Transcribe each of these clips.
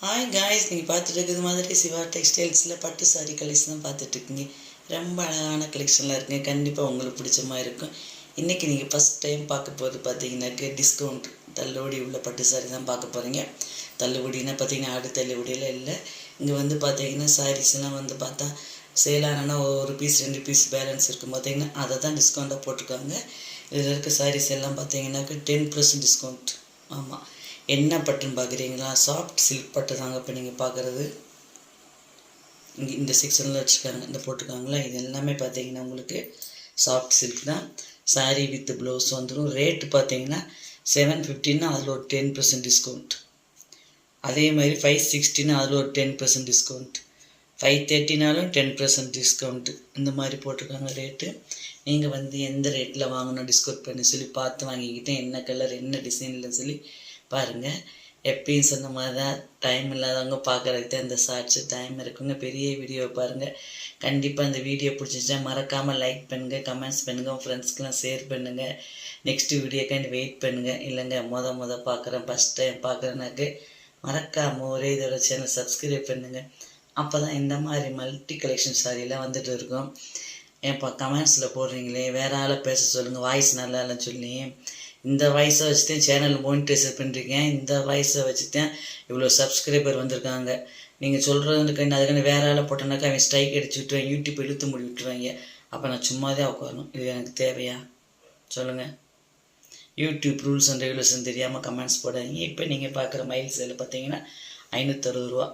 Hi guys, நீங்கள் பார்த்துட்டு இருக்கிறது மாதிரி சிவா டெக்ஸ்டைல்ஸில் பட்டு சாரி கலெக்ஷன் தான் பார்த்துட்ருக்கீங்க. ரொம்ப அழகான கலெக்ஷன்லாம் இருக்குங்க. கண்டிப்பாக உங்களுக்கு பிடிச்ச மாதிரி இருக்கும். இன்றைக்கி நீங்கள் ஃபஸ்ட் டைம் பார்க்க போகிறது பார்த்தீங்கன்னாக்க டிஸ்கவுண்ட் தள்ளுபடி உள்ள பட்டு சாரி தான் பார்க்க போகிறீங்க. தள்ளுபடினா பார்த்தீங்கன்னா ஆடு தள்ளுபடியெல்லாம் இல்லை. இங்கே வந்து பார்த்தீங்கன்னா சாரீஸ்லாம் வந்து பார்த்தா சேலானா ஒரு பீஸ் 2 பீஸ் பேலன்ஸ் இருக்கும் பார்த்தீங்கன்னா அதை தான் டிஸ்கவுண்ட்டாக போட்டிருக்காங்க. இதில் இருக்க சாரீஸ் எல்லாம் பார்த்தீங்கன்னாக்க 10% டிஸ்கவுண்ட். ஆமாம், என்ன பட்டுன்னு பார்க்குறீங்களா? சாஃப்ட் சில்க் பட்டு தாங்க இப்போ நீங்கள் பார்க்குறது. இங்கே இந்த செக்ஷனில் வச்சுருக்காங்க, இந்த போட்டிருக்காங்களா, இது எல்லாமே பார்த்தீங்கன்னா உங்களுக்கு சாஃப்ட் சில்க் தான். சாரீ வித் ப்ளவுஸ் வந்துடும். ரேட்டு பார்த்தீங்கன்னா 750ன்னா அதில் ஒரு 10% டிஸ்கவுண்ட். அதே மாதிரி 560ன்னா அதில் ஒரு 10% டிஸ்கவுண்ட். 530னாலும் 10% டிஸ்கவுண்ட்டு. இந்த மாதிரி போட்டிருக்காங்க ரேட்டு. நீங்கள் வந்து எந்த ரேட்டில் வாங்கணும் டிஸ்கவுண்ட் பண்ணி சொல்லி பார்த்து வாங்கிக்கிட்டு என்ன கலர் என்ன டிசைனில் சொல்லி பாருங்கள். எப்பயும் சொன்ன மாதிரி தான், டைம் இல்லாதவங்க பார்க்குறதுக்கு தான் இந்த ஷார்ட்ஸு. டைம் இருக்குங்க, பெரிய வீடியோ பாருங்கள். கண்டிப்பாக இந்த வீடியோ பிடிச்சிச்சா மறக்காமல் லைக் பண்ணுங்கள், கமெண்ட்ஸ் பண்ணுங்கள், உங்கள் ஃப்ரெண்ட்ஸ்க்கெலாம் ஷேர் பண்ணுங்கள். நெக்ஸ்ட்டு வீடியோக்காண்டி வெயிட் பண்ணுங்கள். இல்லைங்க பார்க்குறேன், ஃபஸ்ட் டைம் பார்க்குறேனாக்கு மறக்காமல் ஒரே இதோட சேனல் சப்ஸ்கிரைப் பண்ணுங்கள். அப்போ தான் இந்த மாதிரி மல்டி கலெக்ஷன் சாரியெல்லாம் வந்துட்டு இருக்கும். ஏன்ப்பா கமெண்ட்ஸில் போடுறீங்களே, வேறு ஆளை பேச சொல்லுங்கள், வாய்ஸ் நல்லா இல்லைன்னு சொல்லி. இந்த வாய்ஸை வச்சுதான் சேனல் மோனிட்டைசர் பண்ணுறீங்க. இந்த வாய்ஸை வச்சுதான் இவ்வளோ சப்ஸ்கிரைபர் வந்திருக்காங்க. நீங்கள் சொல்கிறதுக்கு அதுக்கான வேறு ஆளை போட்டோன்னாக்கா அவன் ஸ்ட்ரைக் அடிச்சு விட்டுருவாங்க, யூடியூப் இழுத்து மூடி விட்டுருவாங்க. அப்போ நான் சும்மா தான் உட்காரணும். இது எனக்கு தேவையா சொல்லுங்கள்? யூடியூப் ரூல்ஸ் அண்ட் ரெகுலேஷன் தெரியாமல் கமெண்ட்ஸ் போடாதீங்க. இப்போ நீங்கள் பார்க்குற மயில் சேலை பார்த்தீங்கன்னா 560 ரூபா.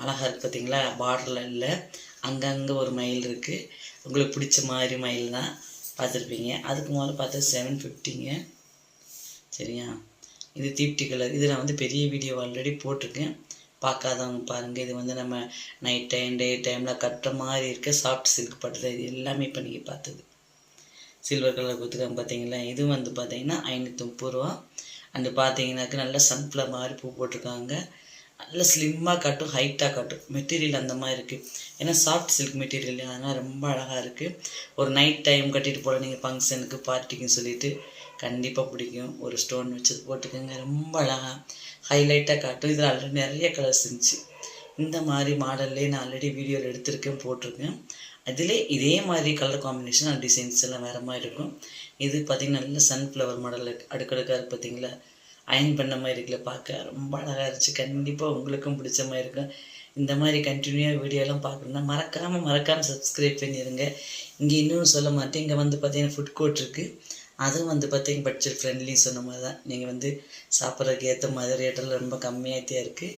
அழகாக இருக்குது பார்த்தீங்களா? பார்டரில் இல்லை, அங்கங்கே ஒரு மயில் இருக்குது. உங்களுக்கு பிடிச்ச மாதிரி மயில் தான் பார்த்துருப்பீங்க. அதுக்கு முதல்ல பார்த்தா 750ங்க. சரியா? இது தீப்டி கலர். இது நான் வந்து பெரிய வீடியோ ஆல்ரெடி போட்டிருக்கேன், பார்க்காதவங்க பாருங்கள். இது வந்து நம்ம நைட் டைம் டே டைமில் கட்டுற மாதிரி இருக்க சாஃப்ட் சில்க் பட்டு தான். இது எல்லாமே இப்போ நீங்கள் பார்த்தது சில்வர் கலர் கொடுத்துருக்காங்க பார்த்தீங்களா? இது வந்து பார்த்தீங்கன்னா 530 ரூபா. அண்டு பார்த்தீங்கன்னாக்க நல்லா சன்ஃப்ளவர் மாதிரி பூ போட்டிருக்காங்க. நல்ல ஸ்லிம்மாக காட்டும், ஹைட்டாக காட்டும். மெட்டீரியல் அந்த மாதிரி இருக்குது. ஏன்னா சாஃப்ட் சில்க் மெட்டீரியல், அதனால் ரொம்ப அழகாக இருக்குது. ஒரு நைட் டைம் கட்டிட்டு போட நீங்கள் ஃபங்க்ஷனுக்கு பார்ட்டிக்குன்னு சொல்லிட்டு கண்டிப்பாக பிடிக்கும். ஒரு ஸ்டோன் வச்சு போட்டுக்கோங்க, ரொம்ப அழகாக ஹைலைட்டாக காட்டும். இதில் ஆல்ரெடி நிறைய கலர்ஸ் இருந்துச்சு. இந்த மாதிரி மாடல்லே நான் ஆல்ரெடி வீடியோவில் எடுத்திருக்கேன், போட்டிருக்கேன். அதிலே இதே மாதிரி கலர் காம்பினேஷன் டிசைன்ஸ் எல்லாம் வேறு மாதிரி இருக்கும். இது பார்த்திங்கன்னா நல்ல சன்ஃப்ளவர் மாடல் அடுக்கடுக்காக இருக்குது பார்த்தீங்களா? அயன் பண்ண மாதிரி இருக்குல்ல, பார்க்க ரொம்ப அழகாக இருந்துச்சு. கண்டிப்பாக உங்களுக்கும் பிடிச்ச மாதிரி இருக்கும். இந்த மாதிரி கண்டினியூவாக வீடியோலாம் பார்க்கணுன்னா மறக்காமல் சப்ஸ்கிரைப் பண்ணிடுங்க. இங்கே இன்னும் சொல்ல மாட்டேன், இங்கே வந்து பார்த்தீங்கன்னா ஃபுட் கோர்ட் இருக்குது. அதுவும் வந்து பார்த்தீங்கன்னா பட்ஜெட் ஃப்ரெண்ட்லி சொன்ன மாதிரி தான். நீங்கள் வந்து சாப்பிட்றதுக்கு ஏற்ற மாதிரி ரேட்டெல்லாம் ரொம்ப கம்மியாக இருக்குது.